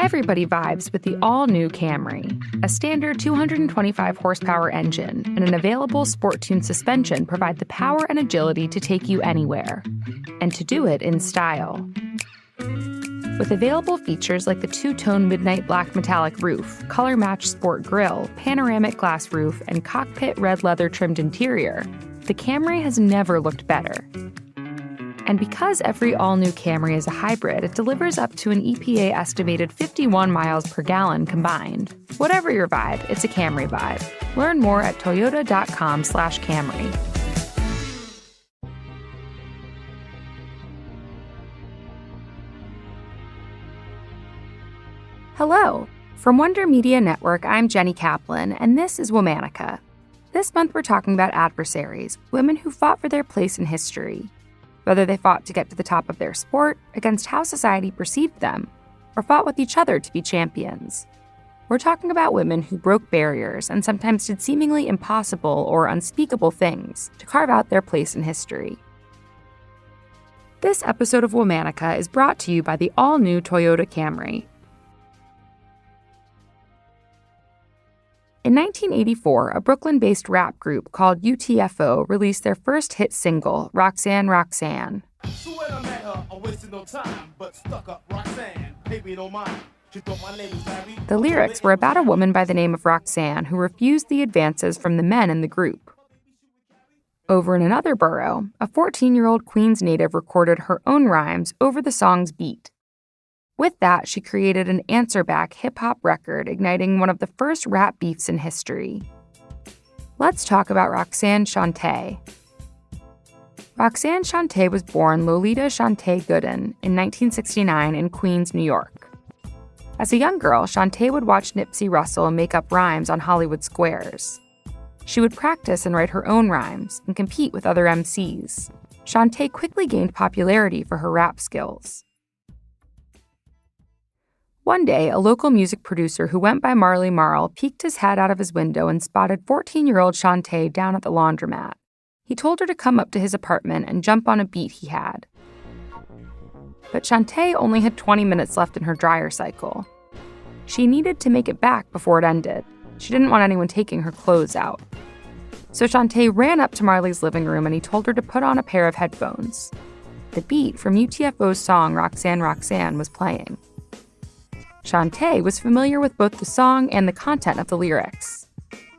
Everybody vibes with the all-new Camry. A standard 225-horsepower engine and an available sport-tuned suspension provide the power and agility to take you anywhere. And to do it in style. With available features like the two-tone midnight black metallic roof, color-matched sport grille, panoramic glass roof, and cockpit red leather trimmed interior, the Camry has never looked better. And because every all-new Camry is a hybrid, it delivers up to an EPA-estimated 51 miles per gallon combined. Whatever your vibe, it's a Camry vibe. Learn more at toyota.com/Camry. Hello. From Wonder Media Network, I'm Jenny Kaplan, and this is Womanica. This month we're talking about adversaries, women who fought for their place in history. Whether they fought to get to the top of their sport, against how society perceived them, or fought with each other to be champions. We're talking about women who broke barriers and sometimes did seemingly impossible or unspeakable things to carve out their place in history. This episode of Womanica is brought to you by the all-new Toyota Camry. In 1984, a Brooklyn-based rap group called UTFO released their first hit single, Roxanne, Roxanne. So when I met her, I wasted no time, but stuck up Roxanne, baby don't mind. She thought my name was Larry. The lyrics were about a woman by the name of Roxanne who refused the advances from the men in the group. Over in another borough, a 14-year-old Queens native recorded her own rhymes over the song's beat. With that, she created an answer-back hip-hop record, igniting one of the first rap beefs in history. Let's talk about Roxanne Shanté. Roxanne Shanté was born Lolita Shanté Gooden in 1969 in Queens, New York. As a young girl, Shanté would watch Nipsey Russell make up rhymes on Hollywood squares. She would practice and write her own rhymes and compete with other MCs. Shanté quickly gained popularity for her rap skills. One day, a local music producer who went by Marley Marl peeked his head out of his window and spotted 14-year-old Shanté down at the laundromat. He told her to come up to his apartment and jump on a beat he had. But Shanté only had 20 minutes left in her dryer cycle. She needed to make it back before it ended. She didn't want anyone taking her clothes out. So Shanté ran up to Marley's living room and he told her to put on a pair of headphones. The beat from UTFO's song Roxanne, Roxanne was playing. Shanté was familiar with both the song and the content of the lyrics.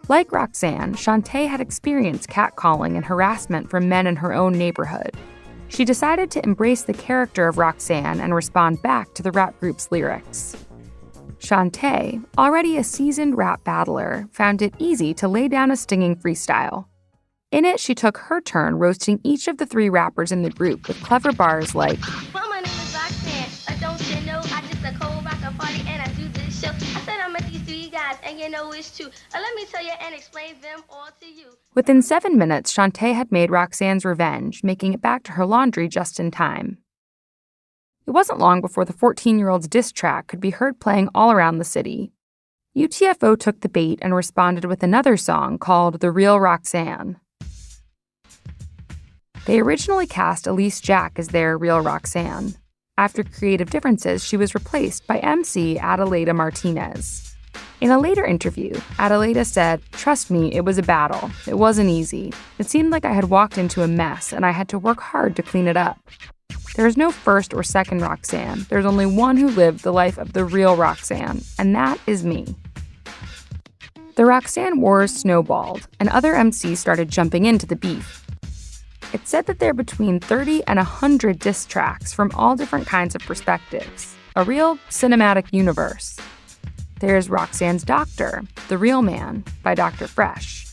Like Roxanne, Shanté had experienced catcalling and harassment from men in her own neighborhood. She decided to embrace the character of Roxanne and respond back to the rap group's lyrics. Shanté, already a seasoned rap battler, found it easy to lay down a stinging freestyle. In it, she took her turn roasting each of the three rappers in the group with clever bars like, "Well, my name is Roxanne. Don't you know I just a cold rocker party and I do this show. I said I met these three guys and you know it's true. Let me tell you and explain them all to you." Within 7 minutes, Shanté had made Roxanne's revenge, making it back to her laundry just in time. It wasn't long before the 14-year-old's diss track could be heard playing all around the city. UTFO took the bait and responded with another song called The Real Roxanne. They originally cast Elise Jack as their real Roxanne. After creative differences, she was replaced by MC Adelaida Martinez. In a later interview, Adelaida said, "Trust me, it was a battle. It wasn't easy. It seemed like I had walked into a mess and I had to work hard to clean it up. There is no first or second Roxanne. There's only one who lived the life of the real Roxanne, and that is me." The Roxanne Wars snowballed, and other MCs started jumping into the beef. It's said that there are between 30 and 100 diss tracks from all different kinds of perspectives, a real cinematic universe. There's Roxanne's Doctor, The Real Man, by Dr. Fresh,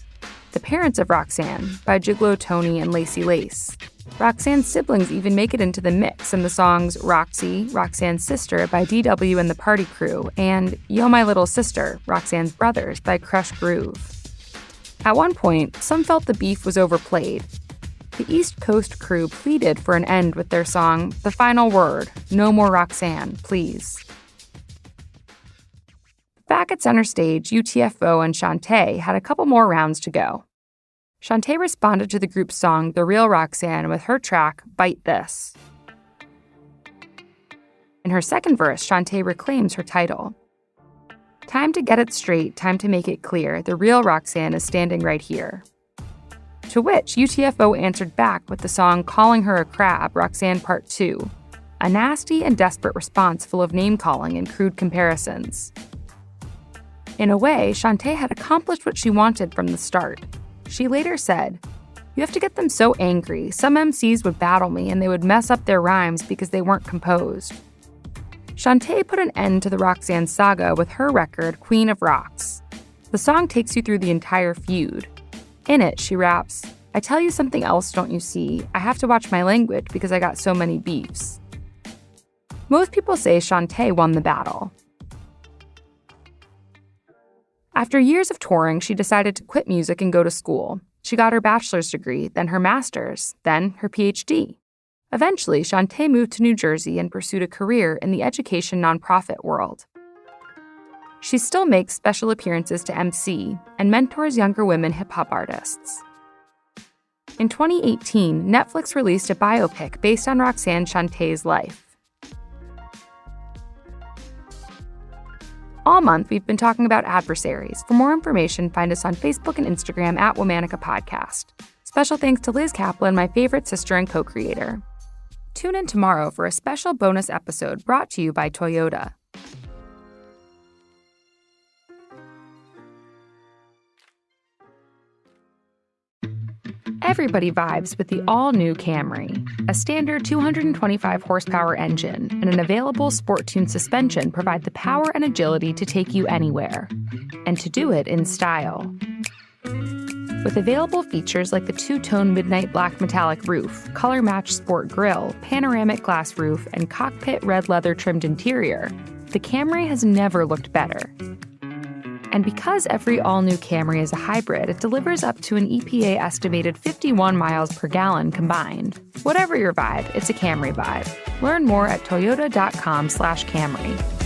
The Parents of Roxanne, by Gigolo Tony and Lacey Lace. Roxanne's siblings even make it into the mix in the songs Roxy, Roxanne's Sister by DW and the Party Crew, and Yo My Little Sister, Roxanne's Brothers by Crush Groove. At one point, some felt the beef was overplayed. The East Coast crew pleaded for an end with their song, The Final Word, No More Roxanne, Please. Back at center stage, UTFO and Shanté had a couple more rounds to go. Shanté responded to the group's song, The Real Roxanne, with her track, Bite This. In her second verse, Shanté reclaims her title. Time to get it straight, time to make it clear, the real Roxanne is standing right here. To which UTFO answered back with the song Calling Her a Crab, Roxanne Part 2, a nasty and desperate response full of name-calling and crude comparisons. In a way, Shanté had accomplished what she wanted from the start. She later said, "You have to get them so angry. Some MCs would battle me and they would mess up their rhymes because they weren't composed." Shanté put an end to the Roxanne saga with her record, Queen of Rocks. The song takes you through the entire feud. In it, she raps, "I tell you something else, don't you see? I have to watch my language because I got so many beefs." Most people say Shanté won the battle. After years of touring, she decided to quit music and go to school. She got her bachelor's degree, then her master's, then her PhD. Eventually, Shanté moved to New Jersey and pursued a career in the education nonprofit world. She still makes special appearances to MC and mentors younger women hip-hop artists. In 2018, Netflix released a biopic based on Roxanne Shanté's life. All month, we've been talking about Adversaries. For more information, find us on Facebook and Instagram at Womanica Podcast. Special thanks to Liz Kaplan, my favorite sister and co-creator. Tune in tomorrow for a special bonus episode brought to you by Toyota. Everybody vibes with the all-new Camry. A standard 225 horsepower engine and an available sport-tuned suspension provide the power and agility to take you anywhere. And to do it in style. With available features like the two-tone midnight black metallic roof, color-matched sport grille, panoramic glass roof, and cockpit red leather trimmed interior, the Camry has never looked better. And because every all-new Camry is a hybrid, it delivers up to an EPA estimated 51 miles per gallon combined. Whatever your vibe, it's a Camry vibe. Learn more at toyota.com/Camry.